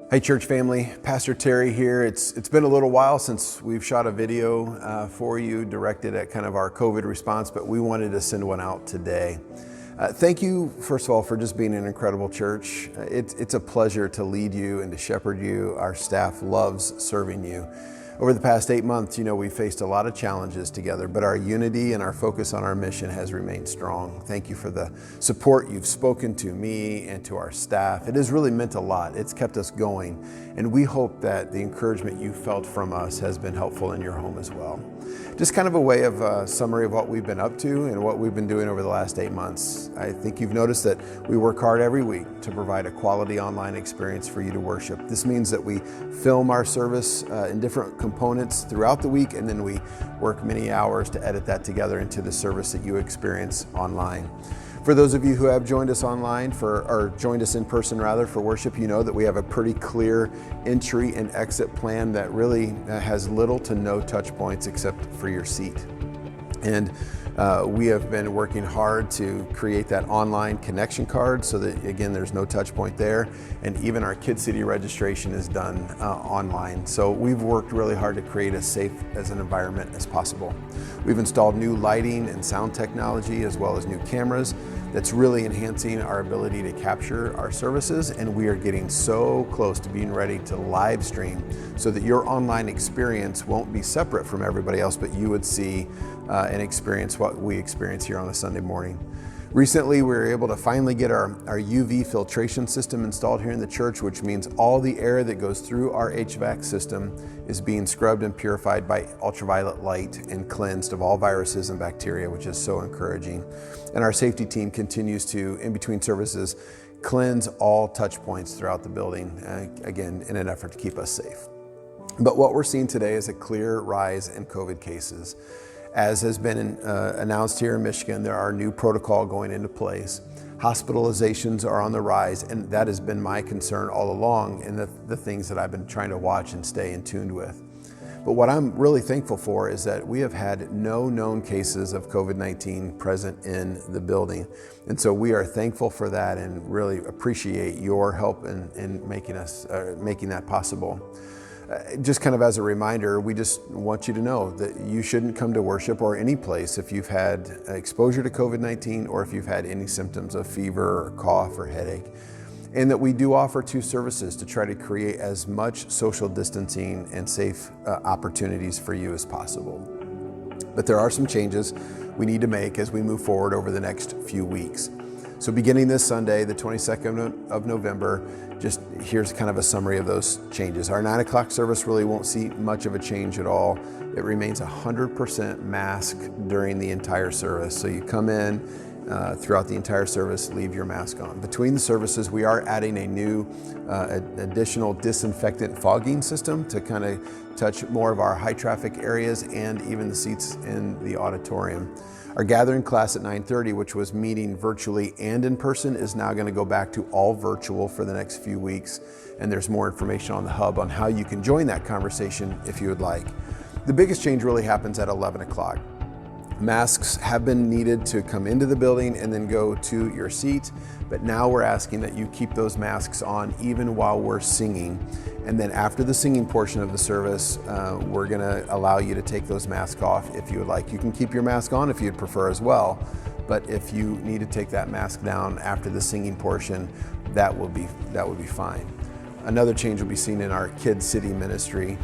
Hey church family, Pastor Terry here. It's been a little while since we've shot a video for you directed at kind of our COVID response, but we wanted to send one out today. Thank you, first of all, for just being an incredible church. It's a pleasure to lead you and to shepherd you. Our staff loves serving you. Over the past 8 months, we faced a lot of challenges together, but our unity and our focus on our mission has remained strong. Thank you for the support you've spoken to me and to our staff. It has really meant a lot. It's kept us going, and we hope that the encouragement you felt from us has been helpful in your home as well. Just kind of a way of a summary of what we've been up to and what we've been doing over the last 8 months. I think you've noticed that we work hard every week to provide a quality online experience for you to worship. This means that we film our service in different components throughout the week, and then we work many hours to edit that together into the service that you experience online. For those of you who have joined us online or joined us in person for worship, you know that we have a pretty clear entry and exit plan that really has little to no touch points except for your seat. And we have been working hard to create that online connection card so that, again, there's no touch point there. And even our Kid City registration is done online. So we've worked really hard to create as safe as an environment as possible. We've installed new lighting and sound technology as well as new cameras that's really enhancing our ability to capture our services. And we are getting so close to being ready to live stream so that your online experience won't be separate from everybody else, but you would see and experience what we experience here on a Sunday morning. Recently, we were able to finally get our UV filtration system installed here in the church, which means all the air that goes through our HVAC system is being scrubbed and purified by ultraviolet light and cleansed of all viruses and bacteria, which is so encouraging. And our safety team continues to, in between services, cleanse all touch points throughout the building, again, in an effort to keep us safe. But what we're seeing today is a clear rise in COVID cases. As has been announced here in Michigan, there are new protocol going into place. Hospitalizations are on the rise, and that has been my concern all along, and the things that I've been trying to watch and stay in tune with. But what I'm really thankful for is that we have had no known cases of COVID-19 present in the building. And so we are thankful for that and really appreciate your help in making that possible. Just kind of as a reminder, we just want you to know that you shouldn't come to worship or any place if you've had exposure to COVID-19 or if you've had any symptoms of fever or cough or headache. And that we do offer 2 services to try to create as much social distancing and safe opportunities for you as possible. But there are some changes we need to make as we move forward over the next few weeks. So beginning this Sunday, the 22nd of November, just here's kind of a summary of those changes. Our 9 o'clock service really won't see much of a change at all. It remains 100% mask during the entire service. So you come in throughout the entire service, leave your mask on. Between the services, we are adding a new additional disinfectant fogging system to kind of touch more of our high traffic areas and even the seats in the auditorium. Our gathering class at 9:30, which was meeting virtually and in person, is now going to go back to all virtual for the next few weeks. And there's more information on the hub on how you can join that conversation if you would like. The biggest change really happens at 11 o'clock. Masks have been needed to come into the building and then go to your seat, but now we're asking that you keep those masks on even while we're singing. And then after the singing portion of the service, we're gonna allow you to take those masks off if you would like. You can keep your mask on if you'd prefer as well, but if you need to take that mask down after the singing portion, that would be fine. Another change will be seen in our Kid City ministry.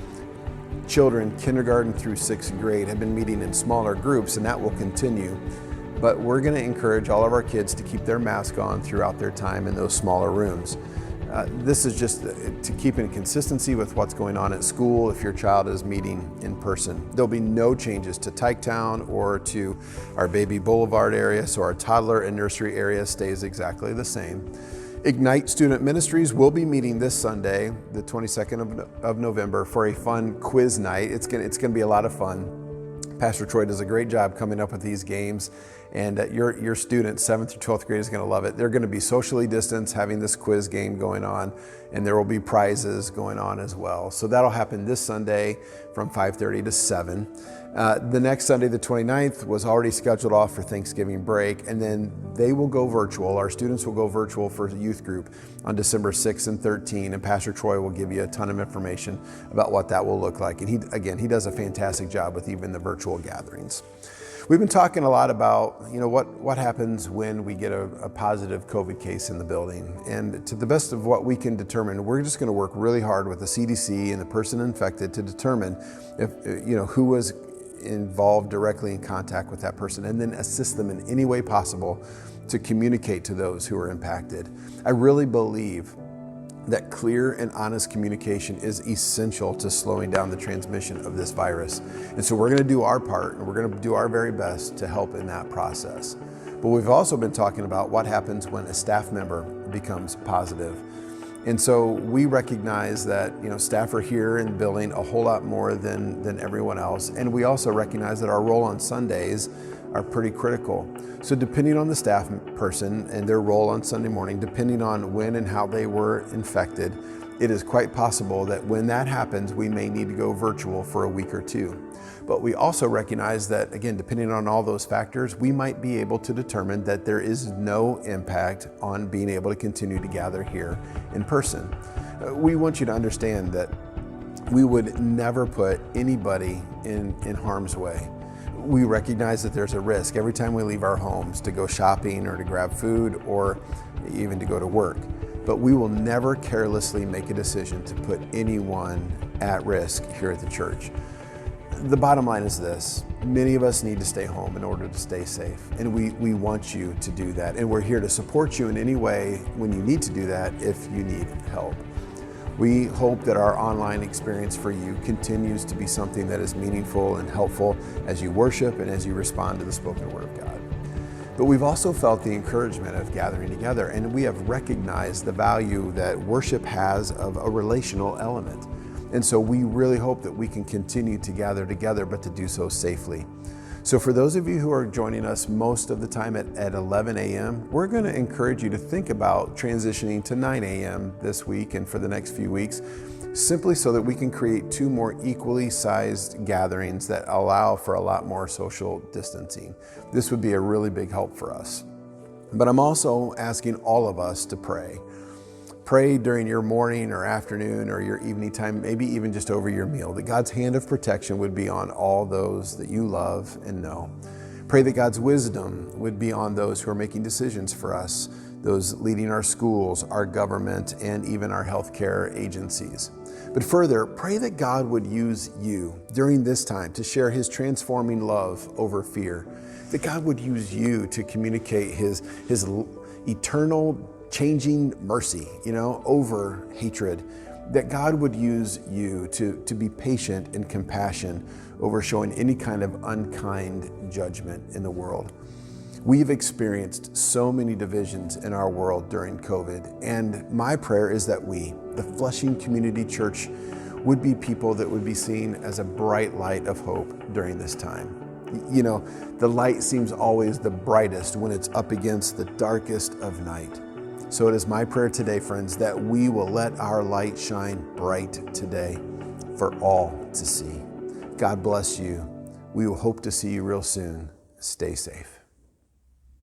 Children, kindergarten through 6th grade, have been meeting in smaller groups, and that will continue. But we're going to encourage all of our kids to keep their mask on throughout their time in those smaller rooms. This is just to keep in consistency with what's going on at school if your child is meeting in person. There'll be no changes to Tyketown or to our Baby Boulevard area, so our toddler and nursery area stays exactly the same. Ignite Student Ministries will be meeting this Sunday, the 22nd of November, for a fun quiz night. It's gonna be a lot of fun. Pastor Troy does a great job coming up with these games, And your students, 7th through 12th grade, is going to love it. They're going to be socially distanced, having this quiz game going on, and there will be prizes going on as well. So that'll happen this Sunday from 5:30 to 7. The next Sunday, the 29th, was already scheduled off for Thanksgiving break, and then they will go virtual. Our students will go virtual for the youth group on December 6th and 13th, and Pastor Troy will give you a ton of information about what that will look like. And he does a fantastic job with even the virtual gatherings. We've been talking a lot about, what happens when we get a positive COVID case in the building. And to the best of what we can determine, we're just going to work really hard with the CDC and the person infected to determine who was involved directly in contact with that person, and then assist them in any way possible to communicate to those who are impacted. I really believe that clear and honest communication is essential to slowing down the transmission of this virus. And so we're going to do our part, and we're going to do our very best to help in that process. But we've also been talking about what happens when a staff member becomes positive. And so we recognize that staff are here in the building a whole lot more than everyone else. And we also recognize that our role on Sundays are pretty critical. So depending on the staff person and their role on Sunday morning, depending on when and how they were infected, it is quite possible that when that happens, we may need to go virtual for a week or two. But we also recognize that, again, depending on all those factors, we might be able to determine that there is no impact on being able to continue to gather here in person. We want you to understand that we would never put anybody in harm's way. We recognize that there's a risk every time we leave our homes to go shopping or to grab food or even to go to work. But we will never carelessly make a decision to put anyone at risk here at the church. The bottom line is this: many of us need to stay home in order to stay safe, and we want you to do that, and we're here to support you in any way when you need to do that if you need help. We hope that our online experience for you continues to be something that is meaningful and helpful as you worship and as you respond to the spoken word of God. But we've also felt the encouragement of gathering together, and we have recognized the value that worship has of a relational element. And so we really hope that we can continue to gather together, but to do so safely. So for those of you who are joining us most of the time at 11 a.m., we're going to encourage you to think about transitioning to 9 a.m. this week and for the next few weeks, simply so that we can create 2 more equally sized gatherings that allow for a lot more social distancing. This would be a really big help for us. But I'm also asking all of us to pray. Pray during your morning or afternoon or your evening time, maybe even just over your meal, that God's hand of protection would be on all those that you love and know. Pray that God's wisdom would be on those who are making decisions for us, those leading our schools, our government, and even our healthcare agencies. But further, pray that God would use you during this time to share His transforming love over fear, that God would use you to communicate His eternal changing mercy, over hatred, that God would use you to be patient and compassion over showing any kind of unkind judgment in the world. We've experienced so many divisions in our world during COVID, and my prayer is that we, the Flushing Community Church, would be people that would be seen as a bright light of hope during this time. The light seems always the brightest when it's up against the darkest of night. So it is my prayer today, friends, that we will let our light shine bright today for all to see. God bless you. We will hope to see you real soon. Stay safe.